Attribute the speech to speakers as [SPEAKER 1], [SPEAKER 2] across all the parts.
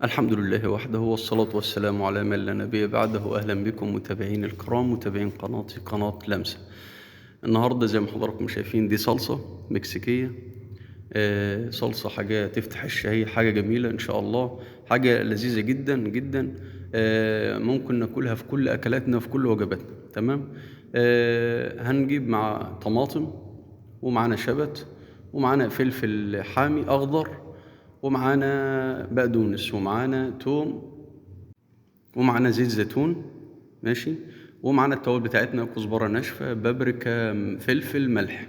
[SPEAKER 1] الحمد لله وحده والصلاة والسلام على من لا نبي بعده. أهلا بكم متابعين الكرام، متابعين قناتي قناة لمسة. النهاردة زي ما حضراتكم شايفين دي صلصة مكسيكية. صلصة حاجة تفتح الشهية، حاجة جميلة إن شاء الله، حاجة لذيذة جدا جدا. ممكن ناكلها في كل أكلاتنا في كل وجباتنا. تمام. هنجيب مع طماطم، ومعانا شبت، ومعانا فلفل حامي أخضر، ومعانا بقدونس، ومعانا توم، ومعانا زيت زيتون. ماشي. ومعانا التوابل بتاعتنا: كزبرة ناشفة، بابريكا، فلفل، ملح.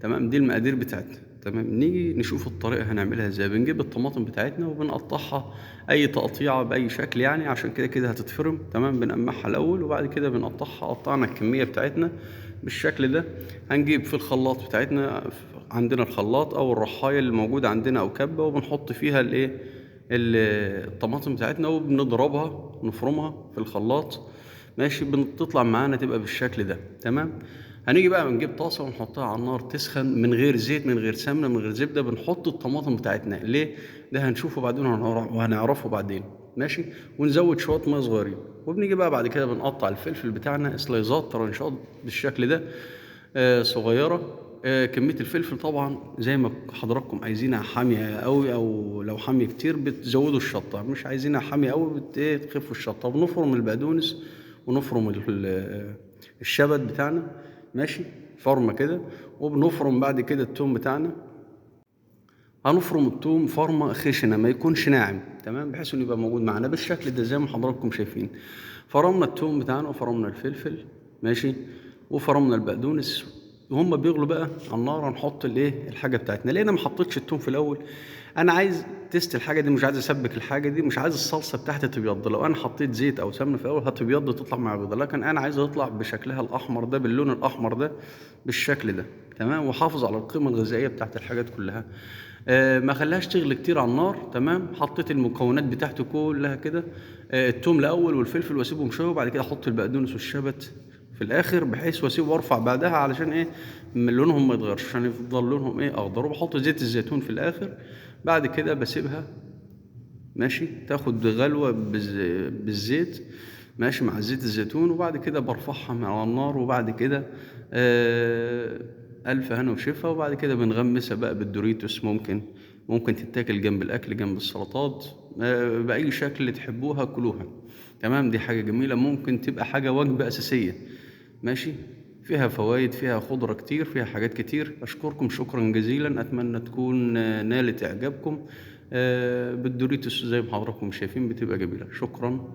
[SPEAKER 1] تمام، دي المقادير بتاعتنا. تمام، نيجي نشوف الطريقة هنعملها ازاي. بنجيب الطماطم بتاعتنا وبنقطعها أي تقطيعة بأي شكل، يعني عشان كده كده هتتفرم. تمام، بنقمعها الأول وبعد كده بنقطعها. قطعنا الكمية بتاعتنا بالشكل ده. هنجيب في الخلاط بتاعتنا، عندنا الخلاط أو الرحاية اللي موجودة عندنا أو كبة، وبنحط فيها الطماطم بتاعتنا وبنضربها نفرمها في الخلاط. ماشي، بتطلع معانا تبقى بالشكل ده. تمام. هنيجي بقى بنجيب طاسة ونحطها على النار تسخن، من غير زيت، من غير سمنة، من غير زبدة. بنحط الطماطم بتاعتنا ليه؟ ده هنشوفه بعدين وهنعرفه بعدين. ماشي. ونزود شوية مية صغيرين، وبنيجي بقى بعد كده بنقطع الفلفل بتاعنا سلايزات، ترانشات بالشكل ده، صغيرة. كمية الفلفل طبعا زي ما حضراتكم عايزينها حامية قوي، أو لو حامية كتير بتزودوا الشطة، مش عايزينها حامية قوي تخفوا الشطة. بنفرم البقدونس ونفرم الشبت بتاعنا. ماشي، فرمة كده. وبنفرم بعد كده التوم بتاعنا. هنفرم التوم فرمة خشنة، ما يكونش ناعم. تمام، بحيث انه يبقى موجود معانا بالشكل ده زي ما حضراتكم شايفين. فرمنا التوم بتاعنا وفرمنا الفلفل. ماشي. وفرمنا البقدونس. وهم بيغلوا بقى على النار هنحط الحاجه بتاعتنا. ليه انا ما حطيتش التوم في الاول؟ انا عايز تست الحاجه دي، مش عايز اسبك الحاجه دي، مش عايز الصلصه بتاعتي تبيض. لو انا حطيت زيت او سمنه في الاول هتبيض تطلع مع بيضه، لكن انا عايز تطلع بشكلها الاحمر ده، باللون الاحمر ده، بالشكل ده. تمام، وحافظ على القيمه الغذائيه بتاعت الحاجات كلها. ما خليهاش تغلي كتير على النار. تمام، حطيت المكونات بتاعته كلها كده. التوم الاول والفلفل واسيبهم شويه، وبعد كده احط البقدونس والشبت في الاخر، بحيث واسيبه وارفع بعدها علشان لونهم ما يتغيرش، عشان يفضل لونهم اخضر. وبحط زيت الزيتون في الاخر. بعد كده بسيبها ماشي تاخد غلوة بالزيت. ماشي، مع زيت الزيتون. وبعد كده برفعها من على النار. وبعد كده آه ألف هنا وشفا. وبعد كده بنغمسها بقى بالدوريتوس. ممكن تتاكل جنب الأكل، جنب السلطات، بأي شكل تحبوها كلوها. تمام، دي حاجة جميلة، ممكن تبقى حاجة وجبة أساسية. ماشي، فيها فوائد، فيها خضرة كتير، فيها حاجات كتير. أشكركم شكرا جزيلا، أتمنى تكون نالت إعجابكم. بالدوريتوس زي ما حضراتكم شايفين بتبقى جميلة. شكرا.